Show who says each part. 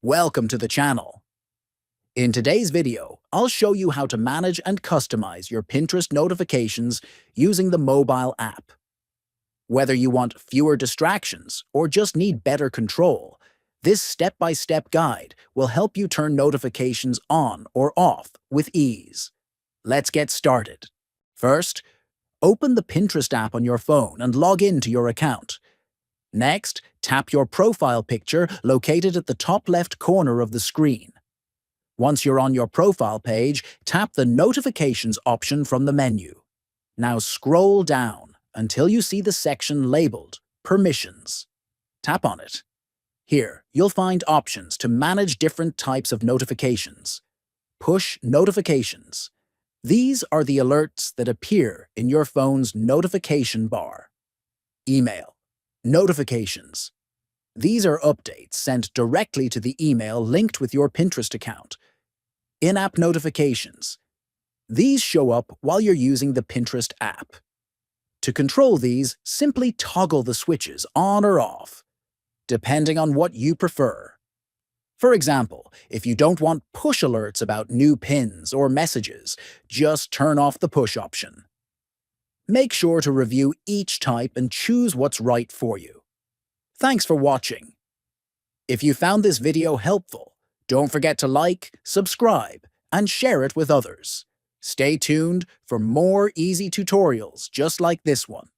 Speaker 1: Welcome to the channel. In today's video, I'll show you how to manage and customize your Pinterest notifications using the mobile app. Whether you want fewer distractions or just need better control, this step-by-step guide will help you turn notifications on or off with ease. Let's get started. First, open the Pinterest app on your phone and log in to your account. Next, tap your profile picture located at the top left corner of the screen. Once you're on your profile page, tap the Notifications option from the menu. Now scroll down until you see the section labeled Permissions. Tap on it. Here, you'll find options to manage different types of notifications. Push notifications. These are the alerts that appear in your phone's notification bar. Email. Notifications. These are updates sent directly to the email linked with your Pinterest account. In-app notifications. These show up while you're using the Pinterest app. To control these, simply toggle the switches on or off, depending on what you prefer. For example, if you don't want push alerts about new pins or messages, just turn off the push option. Make sure to review each type and choose what's right for you. Thanks for watching. If you found this video helpful, don't forget to like, subscribe, and share it with others. Stay tuned for more easy tutorials just like this one.